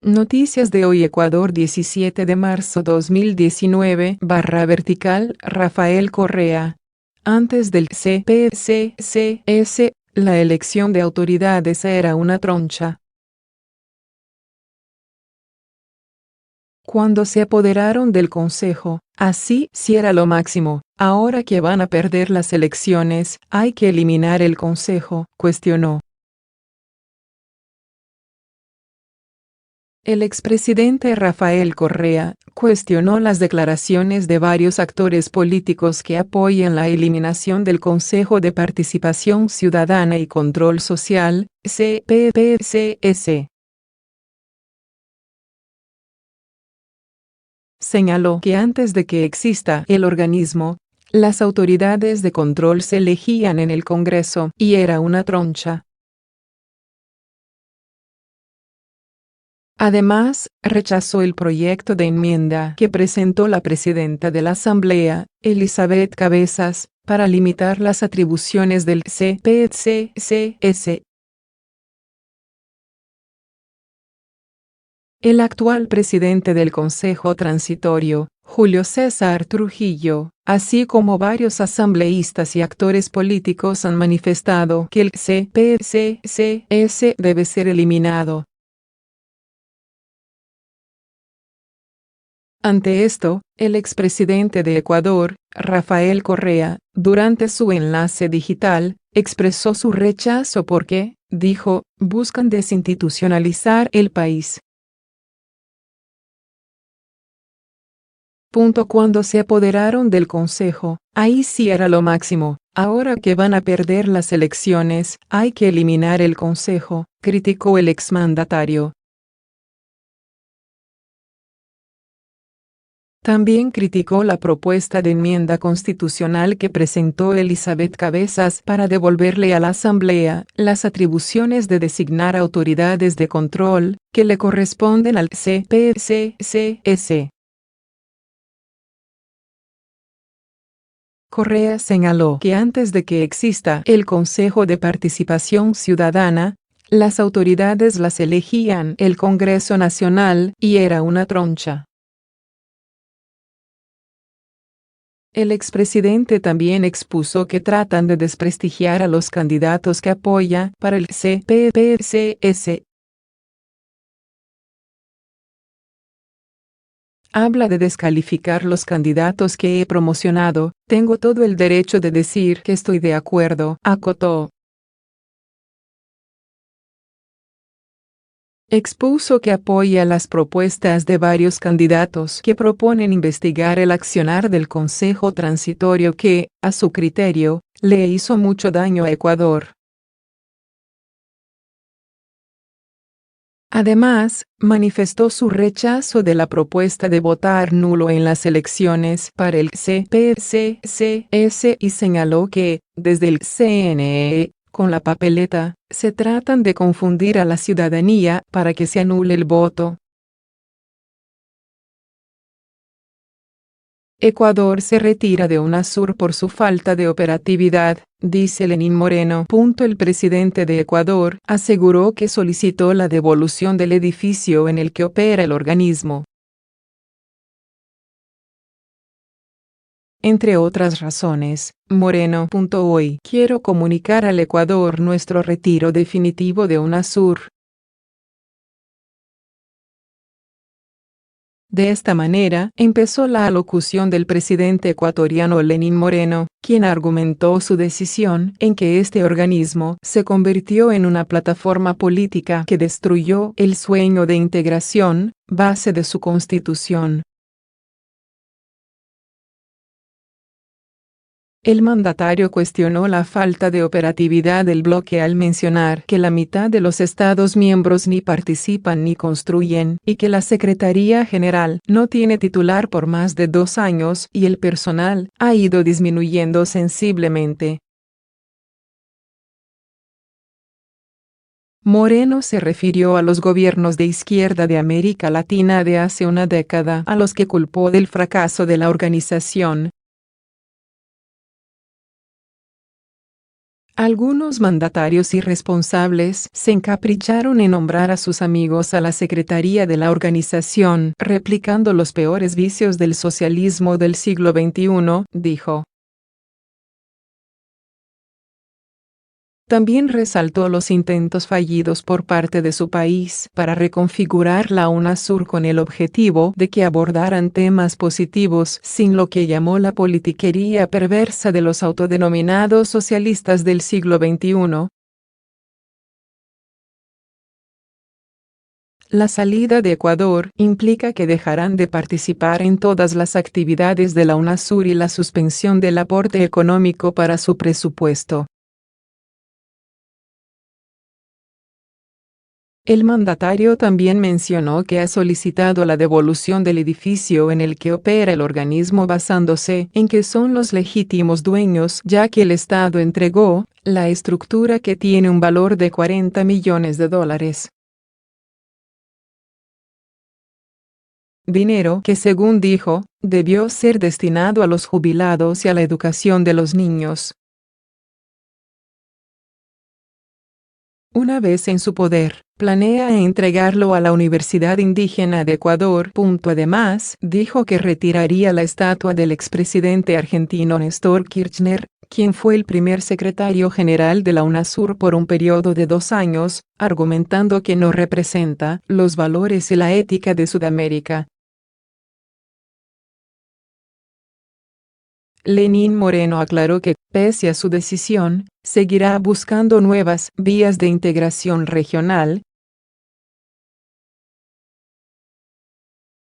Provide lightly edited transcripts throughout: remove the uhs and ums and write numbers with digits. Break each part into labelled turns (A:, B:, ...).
A: Noticias de hoy Ecuador 17 de marzo 2019 /vertical Rafael Correa. Antes del CPCCS, la elección de autoridades era una troncha. Cuando se apoderaron del Consejo, así sí era lo máximo. Ahora que van a perder las elecciones, hay que eliminar el Consejo, cuestionó. El expresidente Rafael Correa cuestionó las declaraciones de varios actores políticos que apoyan la eliminación del Consejo de Participación Ciudadana y Control Social, CPPCS. Señaló que antes de que exista el organismo, las autoridades de control se elegían en el Congreso y era una troncha. Además, rechazó el proyecto de enmienda que presentó la presidenta de la Asamblea, Elizabeth Cabezas, para limitar las atribuciones del CPCCS. El actual presidente del Consejo Transitorio, Julio César Trujillo, así como varios asambleístas y actores políticos han manifestado que el CPCCS debe ser eliminado. Ante esto, el expresidente de Ecuador, Rafael Correa, durante su enlace digital, expresó su rechazo porque, dijo, buscan desinstitucionalizar el país. Cuando se apoderaron del Consejo, ahí sí era lo máximo. Ahora que van a perder las elecciones, hay que eliminar el Consejo, criticó el exmandatario. También criticó la propuesta de enmienda constitucional que presentó Elizabeth Cabezas para devolverle a la Asamblea las atribuciones de designar autoridades de control, que le corresponden al CPCCS. Correa señaló que antes de que exista el Consejo de Participación Ciudadana, las autoridades las elegían el Congreso Nacional y era una troncha. El expresidente también expuso que tratan de desprestigiar a los candidatos que apoya para el CPPCS. Habla de descalificar los candidatos que he promocionado, tengo todo el derecho de decir que estoy de acuerdo, acotó. Expuso que apoya las propuestas de varios candidatos que proponen investigar el accionar del Consejo Transitorio que, a su criterio, le hizo mucho daño a Ecuador. Además, manifestó su rechazo de la propuesta de votar nulo en las elecciones para el CPCCS y señaló que, desde el CNE, con la papeleta, se tratan de confundir a la ciudadanía para que se anule el voto. Ecuador se retira de UNASUR por su falta de operatividad, dice Lenín Moreno. El presidente de Ecuador aseguró que solicitó la devolución del edificio en el que opera el organismo. Entre otras razones, Moreno. Hoy quiero comunicar al Ecuador nuestro retiro definitivo de UNASUR. De esta manera, empezó la alocución del presidente ecuatoriano Lenín Moreno, quien argumentó su decisión en que este organismo se convirtió en una plataforma política que destruyó el sueño de integración, base de su constitución. El mandatario cuestionó la falta de operatividad del bloque al mencionar que la mitad de los Estados miembros ni participan ni construyen y que la Secretaría General no tiene titular por más de 2 años y el personal ha ido disminuyendo sensiblemente. Moreno se refirió a los gobiernos de izquierda de América Latina de hace una década a los que culpó del fracaso de la organización. Algunos mandatarios irresponsables se encapricharon en nombrar a sus amigos a la secretaría de la organización, replicando los peores vicios del socialismo del siglo XXI, dijo. También resaltó los intentos fallidos por parte de su país para reconfigurar la UNASUR con el objetivo de que abordaran temas positivos sin lo que llamó la politiquería perversa de los autodenominados socialistas del siglo XXI. La salida de Ecuador implica que dejarán de participar en todas las actividades de la UNASUR y la suspensión del aporte económico para su presupuesto. El mandatario también mencionó que ha solicitado la devolución del edificio en el que opera el organismo basándose en que son los legítimos dueños, ya que el Estado entregó la estructura que tiene un valor de $40 millones. Dinero que, según dijo, debió ser destinado a los jubilados y a la educación de los niños. Una vez en su poder, planea entregarlo a la Universidad Indígena de Ecuador. Además, dijo que retiraría la estatua del expresidente argentino Néstor Kirchner, quien fue el primer secretario general de la UNASUR por un periodo de 2 años, argumentando que no representa los valores y la ética de Sudamérica. Lenín Moreno aclaró que, pese a su decisión, seguirá buscando nuevas vías de integración regional.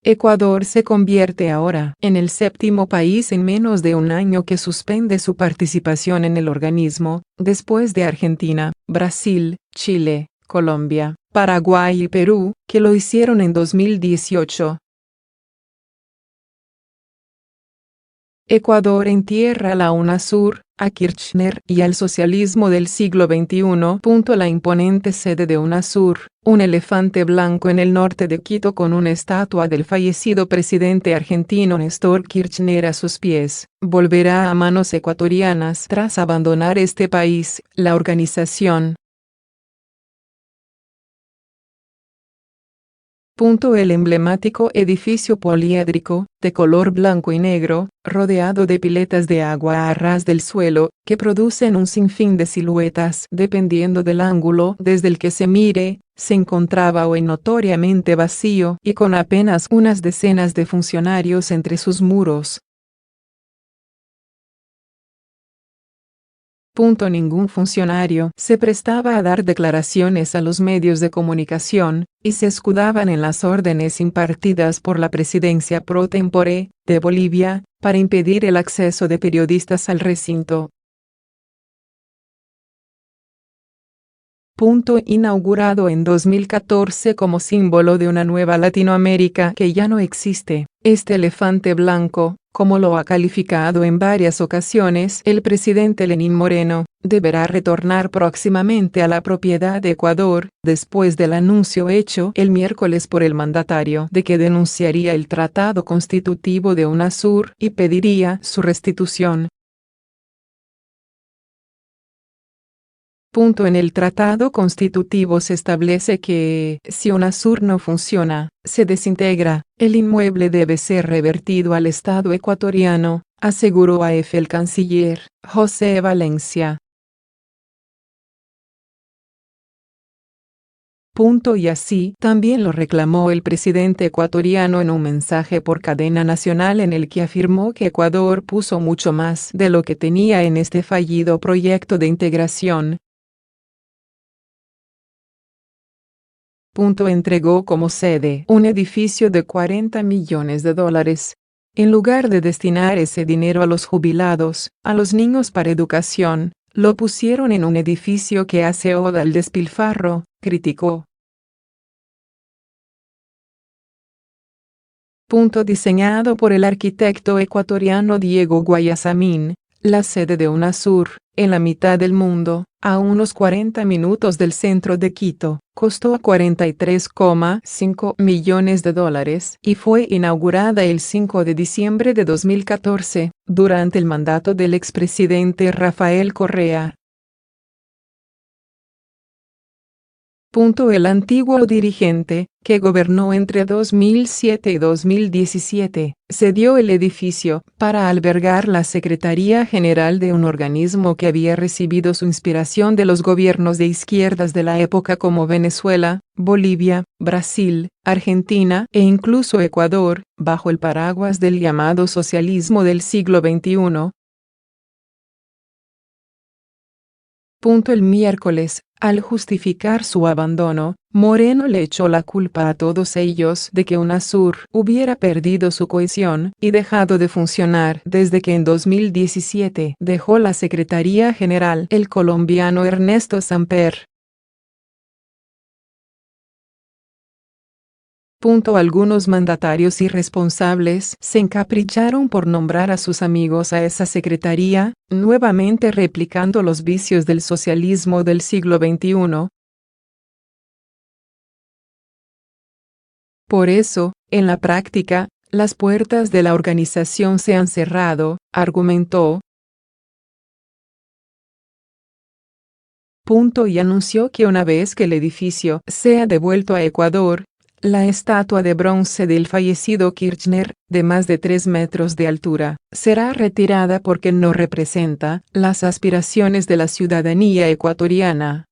A: Ecuador se convierte ahora en el 7º país en menos de un año que suspende su participación en el organismo, después de Argentina, Brasil, Chile, Colombia, Paraguay y Perú, que lo hicieron en 2018. Ecuador entierra a la UNASUR, a Kirchner y al socialismo del siglo XXI. La imponente sede de UNASUR, un elefante blanco en el norte de Quito con una estatua del fallecido presidente argentino Néstor Kirchner a sus pies, volverá a manos ecuatorianas tras abandonar este país. La organización. El emblemático edificio poliédrico, de color blanco y negro, rodeado de piletas de agua a ras del suelo, que producen un sinfín de siluetas dependiendo del ángulo desde el que se mire, se encontraba hoy notoriamente vacío y con apenas unas decenas de funcionarios entre sus muros. Ningún funcionario se prestaba a dar declaraciones a los medios de comunicación, y se escudaban en las órdenes impartidas por la presidencia pro tempore de Bolivia, para impedir el acceso de periodistas al recinto. Inaugurado en 2014 como símbolo de una nueva Latinoamérica que ya no existe, este elefante blanco, como lo ha calificado en varias ocasiones el presidente Lenín Moreno, deberá retornar próximamente a la propiedad de Ecuador, después del anuncio hecho el miércoles por el mandatario de que denunciaría el tratado constitutivo de UNASUR y pediría su restitución. En el tratado constitutivo se establece que, si UNASUR no funciona, se desintegra, el inmueble debe ser revertido al Estado ecuatoriano, aseguró AF el canciller, José Valencia. Y así también lo reclamó el presidente ecuatoriano en un mensaje por cadena nacional en el que afirmó que Ecuador puso mucho más de lo que tenía en este fallido proyecto de integración. Entregó como sede un edificio de $40 millones. En lugar de destinar ese dinero a los jubilados, a los niños para educación, lo pusieron en un edificio que hace oda al despilfarro, criticó. Diseñado por el arquitecto ecuatoriano Diego Guayasamín, la sede de UNASUR, en la mitad del mundo, a unos 40 minutos del centro de Quito, costó $43,5 millones y fue inaugurada el 5 de diciembre de 2014, durante el mandato del expresidente Rafael Correa. El antiguo dirigente, que gobernó entre 2007 y 2017, cedió el edificio para albergar la Secretaría General de un organismo que había recibido su inspiración de los gobiernos de izquierdas de la época como Venezuela, Bolivia, Brasil, Argentina e incluso Ecuador, bajo el paraguas del llamado socialismo del siglo XXI. El miércoles, al justificar su abandono, Moreno le echó la culpa a todos ellos de que UNASUR hubiera perdido su cohesión y dejado de funcionar desde que en 2017 dejó la Secretaría General el colombiano Ernesto Samper. Algunos mandatarios irresponsables se encapricharon por nombrar a sus amigos a esa secretaría, nuevamente replicando los vicios del socialismo del siglo XXI. Por eso, en la práctica, las puertas de la organización se han cerrado, argumentó. Y anunció que una vez que el edificio sea devuelto a Ecuador, la estatua de bronce del fallecido Kirchner, de más de 3 metros de altura, será retirada porque no representa las aspiraciones de la ciudadanía ecuatoriana.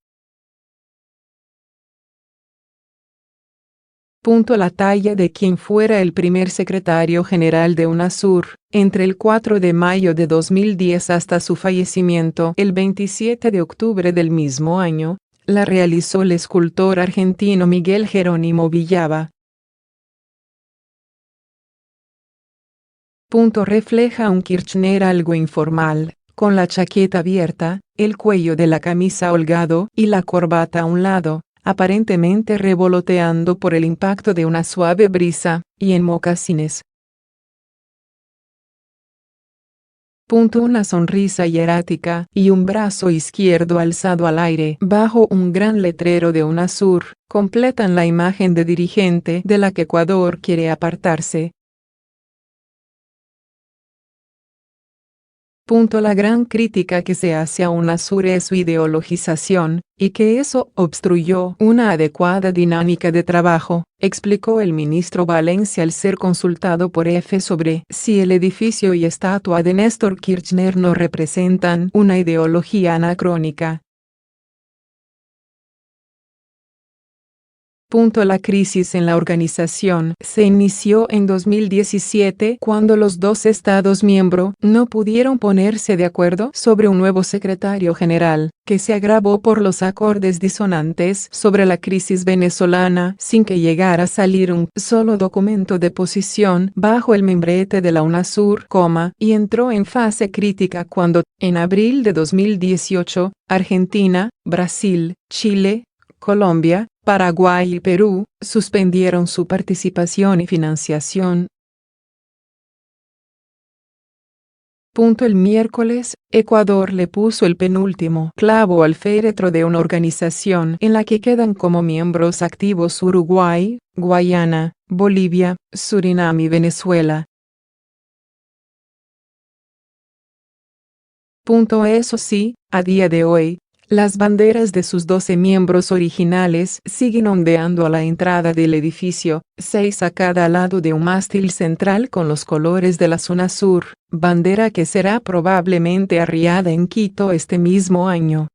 A: La talla de quien fuera el primer secretario general de UNASUR, entre el 4 de mayo de 2010 hasta su fallecimiento el 27 de octubre del mismo año, la realizó el escultor argentino Miguel Jerónimo Villava. Refleja un Kirchner algo informal, con la chaqueta abierta, el cuello de la camisa holgado y la corbata a un lado, aparentemente revoloteando por el impacto de una suave brisa, y en mocasines. Una sonrisa hierática y un brazo izquierdo alzado al aire bajo un gran letrero de UNASUR, completan la imagen de dirigente de la que Ecuador quiere apartarse. La gran crítica que se hace a UNASUR es su ideologización, y que eso obstruyó una adecuada dinámica de trabajo, explicó el ministro Valencia al ser consultado por EFE sobre si el edificio y estatua de Néstor Kirchner no representan una ideología anacrónica. La crisis en la organización se inició en 2017 cuando los dos Estados miembros no pudieron ponerse de acuerdo sobre un nuevo secretario general, que se agravó por los acordes disonantes sobre la crisis venezolana sin que llegara a salir un solo documento de posición bajo el membrete de la UNASUR, y entró en fase crítica cuando, en abril de 2018, Argentina, Brasil, Chile, Colombia, Paraguay y Perú suspendieron su participación y financiación. El miércoles, Ecuador le puso el penúltimo clavo al féretro de una organización en la que quedan como miembros activos Uruguay, Guayana, Bolivia, Surinam y Venezuela. Eso sí, a día de hoy, las banderas de sus 12 miembros originales siguen ondeando a la entrada del edificio, 6 a cada lado de un mástil central con los colores de la zona sur, bandera que será probablemente arriada en Quito este mismo año.